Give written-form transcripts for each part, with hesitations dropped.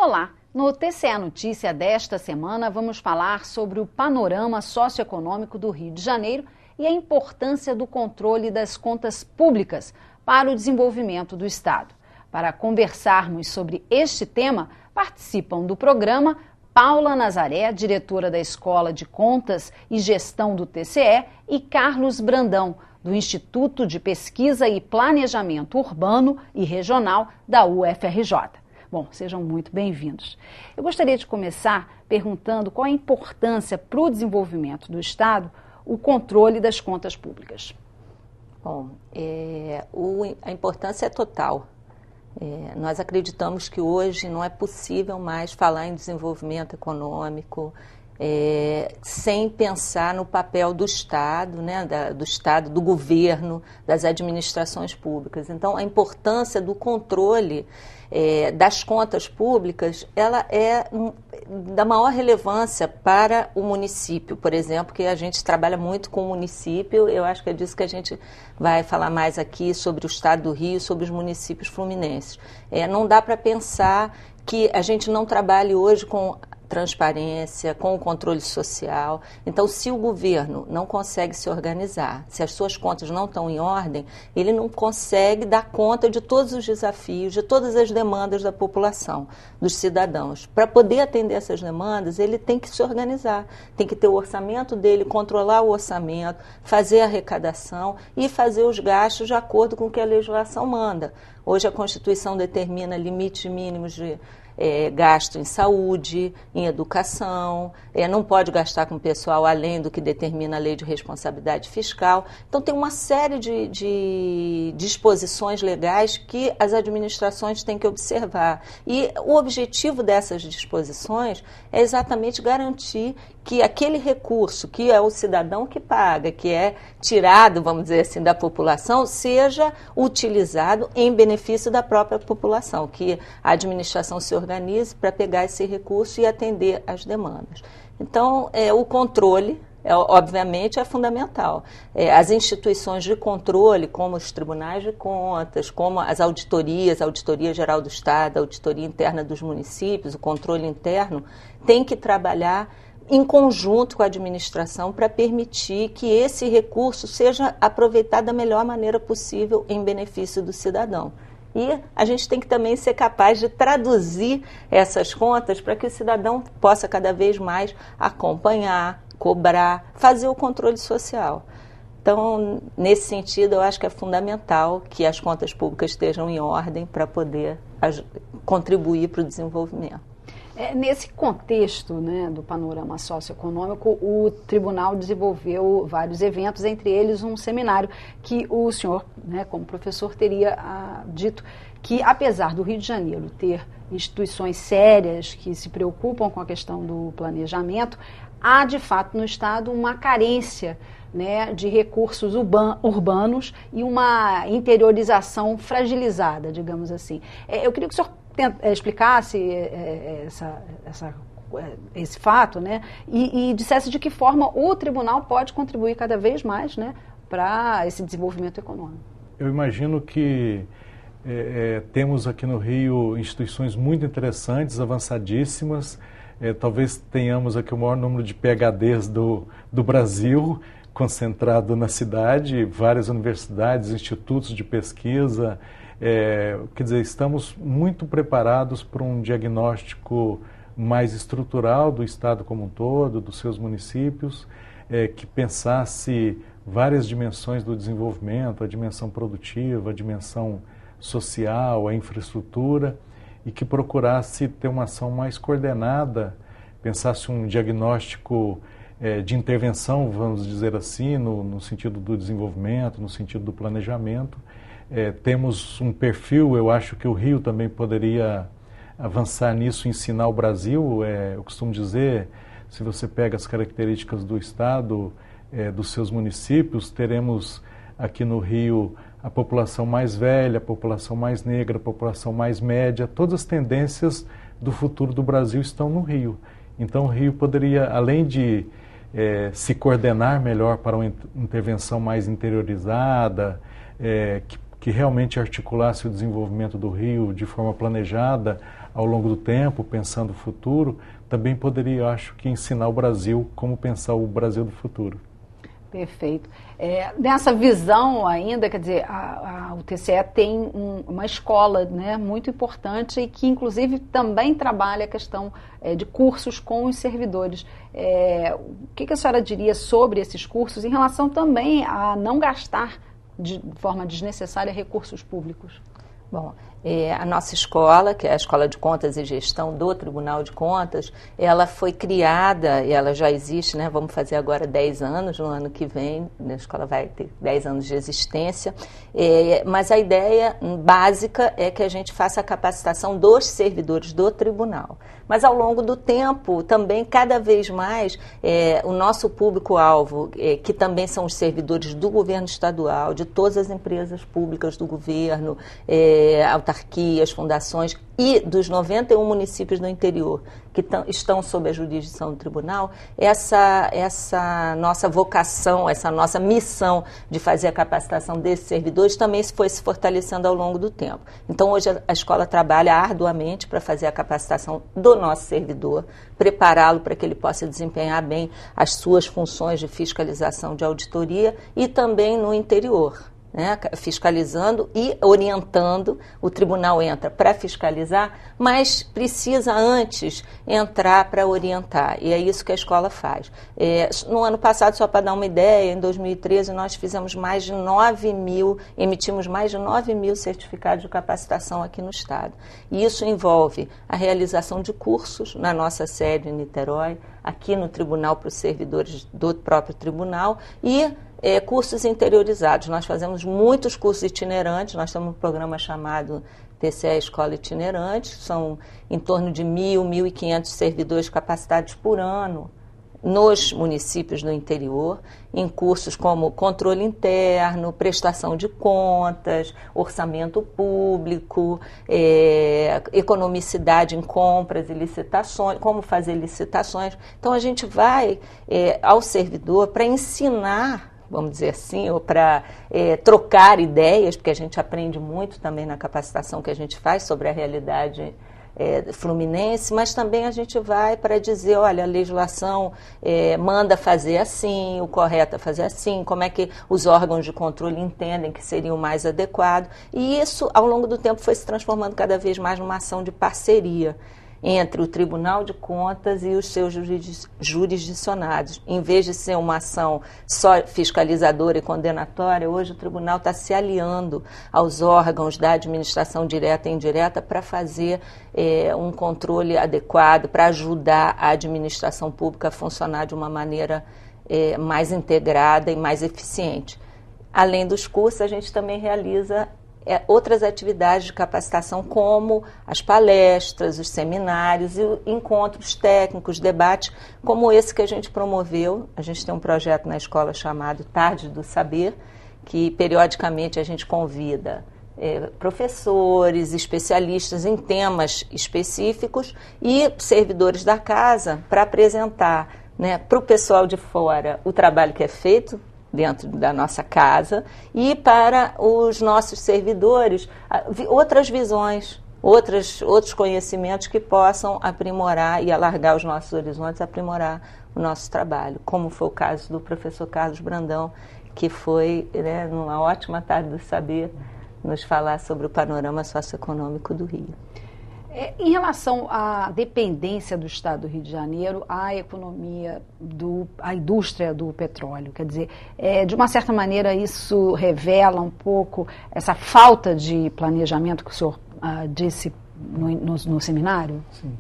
Olá! No TCE Notícia desta semana vamos falar sobre o panorama socioeconômico do Rio de Janeiro e a importância do controle das contas públicas para o desenvolvimento do Estado. Para conversarmos sobre este tema, participam do programa Paula Nazaré, diretora da Escola de Contas e Gestão do TCE, e Carlos Brandão, do Instituto de Pesquisa e Planejamento Urbano e Regional da UFRJ. Bom, sejam muito bem-vindos. Eu gostaria de começar perguntando qual a importância para o desenvolvimento do Estado o controle das contas públicas. Bom, a importância é total. Nós acreditamos que hoje não é possível mais falar em desenvolvimento econômico sem pensar no papel do Estado, né, do Estado, do governo, das administrações públicas. Então, a importância do controle das contas públicas, ela é da maior relevância para o município, por exemplo, que a gente trabalha muito com o município. Eu acho que é disso que a gente vai falar mais aqui, sobre o Estado do Rio, sobre os municípios fluminenses. Não dá para pensar que a gente não trabalhe hoje com transparência, com o controle social. Então, se o governo não consegue se organizar, se as suas contas não estão em ordem, ele não consegue dar conta de todos os desafios, de todas as demandas da população, dos cidadãos. Para poder atender essas demandas, ele tem que se organizar, tem que ter o orçamento dele, controlar o orçamento, fazer a arrecadação e fazer os gastos de acordo com o que a legislação manda. Hoje a Constituição determina limites mínimos de gasto em saúde, em educação, não pode gastar com pessoal além do que determina a lei de responsabilidade fiscal. Então, tem uma série de disposições legais que as administrações têm que observar. E o objetivo dessas disposições é exatamente garantir que aquele recurso, que é o cidadão que paga, que é tirado, vamos dizer assim, da população, seja utilizado em benefício da própria população, que a administração se organize para pegar esse recurso e atender às demandas. Então, o controle, obviamente, é fundamental. As instituições de controle, como os tribunais de contas, como as auditorias, a Auditoria Geral do Estado, a Auditoria Interna dos Municípios, o controle interno, tem que trabalhar em conjunto com a administração para permitir que esse recurso seja aproveitado da melhor maneira possível em benefício do cidadão. E a gente tem que também ser capaz de traduzir essas contas para que o cidadão possa cada vez mais acompanhar, cobrar, fazer o controle social. Então, nesse sentido, eu acho que é fundamental que as contas públicas estejam em ordem para poder contribuir para o desenvolvimento. Nesse contexto, né, do panorama socioeconômico, o tribunal desenvolveu vários eventos, entre eles um seminário que o senhor, né, como professor, teria dito que, apesar do Rio de Janeiro ter instituições sérias que se preocupam com a questão do planejamento, há, de fato, no Estado uma carência, né, de recursos urbanos e uma interiorização fragilizada, digamos assim. Eu queria que o senhor explicasse esse fato, né, e dissesse de que forma o tribunal pode contribuir cada vez mais, né, para esse desenvolvimento econômico. Eu imagino que temos aqui no Rio instituições muito interessantes, avançadíssimas. Talvez tenhamos aqui o maior número de PhDs do Brasil, concentrado na cidade, várias universidades, institutos de pesquisa. Quer dizer, estamos muito preparados para um diagnóstico mais estrutural do Estado como um todo, dos seus municípios, que pensasse várias dimensões do desenvolvimento, a dimensão produtiva, a dimensão social, a infraestrutura, e que procurasse ter uma ação mais coordenada, pensasse um diagnóstico de intervenção, vamos dizer assim, no sentido do desenvolvimento, no sentido do planejamento. Temos um perfil, eu acho que o Rio também poderia avançar nisso, ensinar o Brasil. Eu costumo dizer, se você pega as características do Estado, dos seus municípios, teremos aqui no Rio a população mais velha, a população mais negra, a população mais média. Todas as tendências do futuro do Brasil estão no Rio. Então o Rio poderia, além de se coordenar melhor para uma intervenção mais interiorizada, que realmente articulasse o desenvolvimento do Rio de forma planejada ao longo do tempo, pensando o futuro, também poderia, eu acho, que ensinar o Brasil como pensar o Brasil do futuro. Perfeito. Nessa visão ainda, quer dizer, o TCE tem uma escola, né, muito importante e que inclusive também trabalha a questão de cursos com os servidores. O que a senhora diria sobre esses cursos em relação também a não gastar de forma desnecessária recursos públicos? Bom, a nossa escola, que é a Escola de Contas e Gestão do Tribunal de Contas, ela foi criada, e ela já existe, né? Vamos fazer agora 10 anos, no ano que vem, a escola vai ter 10 anos de existência, mas a ideia básica é que a gente faça a capacitação dos servidores do tribunal. Mas ao longo do tempo, também cada vez mais, o nosso público-alvo, que também são os servidores do governo estadual, de todas as empresas públicas do governo, autarquias, fundações e dos 91 municípios do interior que estão sob a jurisdição do tribunal, essa nossa vocação, essa nossa missão de fazer a capacitação desses servidores também foi se fortalecendo ao longo do tempo. Então, hoje a escola trabalha arduamente para fazer a capacitação do nosso servidor, prepará-lo para que ele possa desempenhar bem as suas funções de fiscalização, de auditoria e também no interior. Né, fiscalizando e orientando. O tribunal entra para fiscalizar, mas precisa antes entrar para orientar, e é isso que a escola faz. No ano passado, só para dar uma ideia, em 2013 nós fizemos emitimos mais de 9 mil certificados de capacitação aqui no estado, e isso envolve a realização de cursos na nossa sede em Niterói, aqui no tribunal para os servidores do próprio tribunal e cursos interiorizados. Nós fazemos muitos cursos itinerantes, nós temos um programa chamado TCE Escola Itinerante, são em torno de 1.500 servidores capacitados por ano nos municípios do interior, em cursos como controle interno, prestação de contas, orçamento público, economicidade em compras e licitações, como fazer licitações. Então, a gente vai ao servidor para ensinar, vamos dizer assim, ou para trocar ideias, porque a gente aprende muito também na capacitação que a gente faz sobre a realidade fluminense, mas também a gente vai para dizer, olha, a legislação manda fazer assim, o correto é fazer assim, como é que os órgãos de controle entendem que seria o mais adequado, e isso, ao longo do tempo, foi se transformando cada vez mais numa ação de parceria entre o Tribunal de Contas e os seus jurisdicionados. Em vez de ser uma ação só fiscalizadora e condenatória, hoje o Tribunal está se aliando aos órgãos da administração direta e indireta para fazer um controle adequado, para ajudar a administração pública a funcionar de uma maneira mais integrada e mais eficiente. Além dos cursos, a gente também realiza outras atividades de capacitação, como as palestras, os seminários e encontros técnicos, debates, como esse que a gente promoveu. A gente tem um projeto na escola chamado Tarde do Saber, que periodicamente a gente convida professores, especialistas em temas específicos e servidores da casa para apresentar, né, para o pessoal de fora o trabalho que é feito dentro da nossa casa, e para os nossos servidores outras visões, outros conhecimentos que possam aprimorar e alargar os nossos horizontes, aprimorar o nosso trabalho, como foi o caso do professor Carlos Brandão, que foi, né, numa ótima tarde do saber, nos falar sobre o panorama socioeconômico do Rio. Em relação à dependência do Estado do Rio de Janeiro à economia, à indústria do petróleo, quer dizer, de uma certa maneira isso revela um pouco essa falta de planejamento que o senhor disse no seminário? Sim.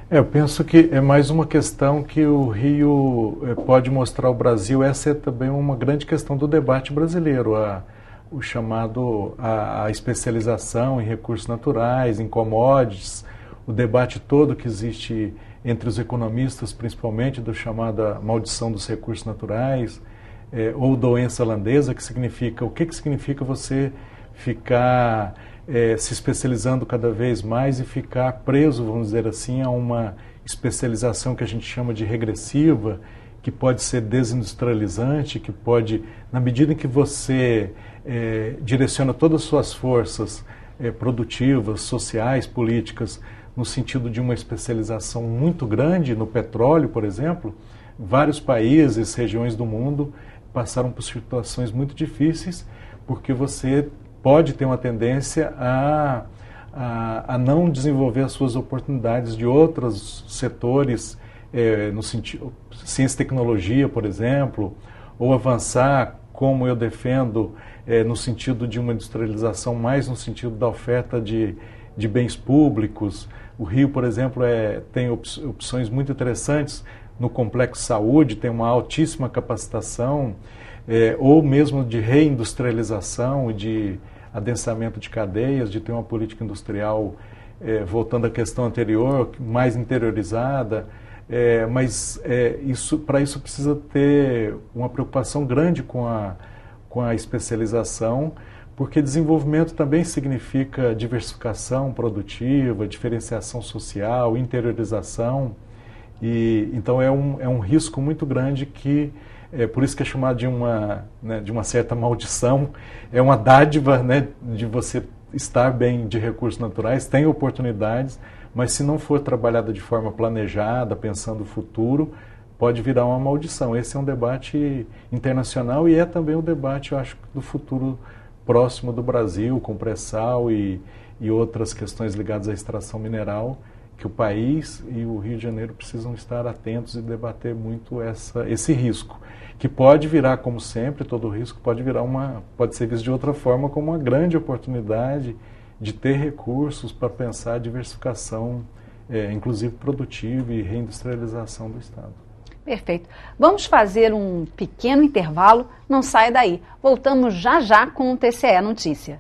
Eu penso que é mais uma questão que o Rio pode mostrar ao Brasil. Essa é também uma grande questão do debate brasileiro, o chamado a especialização em recursos naturais, em commodities, o debate todo que existe entre os economistas, principalmente do chamada maldição dos recursos naturais, ou doença holandesa, que significa, o que significa você ficar se especializando cada vez mais e ficar preso, vamos dizer assim, a uma especialização que a gente chama de regressiva, que pode ser desindustrializante, que pode, na medida em que você direciona todas as suas forças produtivas, sociais, políticas, no sentido de uma especialização muito grande no petróleo, por exemplo, vários países, regiões do mundo passaram por situações muito difíceis, porque você pode ter uma tendência a não desenvolver as suas oportunidades de outros setores, no sentido ciência e tecnologia, por exemplo, ou avançar, como eu defendo, no sentido de uma industrialização mais no sentido da oferta de bens públicos. O Rio, por exemplo, tem opções muito interessantes no complexo saúde, tem uma altíssima capacitação, ou mesmo de reindustrialização e de adensamento de cadeias, de ter uma política industrial, voltando à questão anterior, mais interiorizada, mas para isso precisa ter uma preocupação grande com a especialização, porque desenvolvimento também significa diversificação produtiva, diferenciação social, interiorização, e então é um risco muito grande que por isso que é chamado de uma certa maldição. É uma dádiva, né, de você estar bem de recursos naturais, tem oportunidades, mas se não for trabalhada de forma planejada, pensando no futuro, pode virar uma maldição. Esse é um debate internacional e é também um debate, eu acho, do futuro próximo do Brasil, com pré-sal e outras questões ligadas à extração mineral, que o país e o Rio de Janeiro precisam estar atentos e debater muito esse risco, que pode virar, como sempre, todo risco pode ser visto de outra forma como uma grande oportunidade de ter recursos para pensar a diversificação, inclusive produtiva e reindustrialização do Estado. Perfeito. Vamos fazer um pequeno intervalo, não saia daí. Voltamos já já com o TCE Notícia.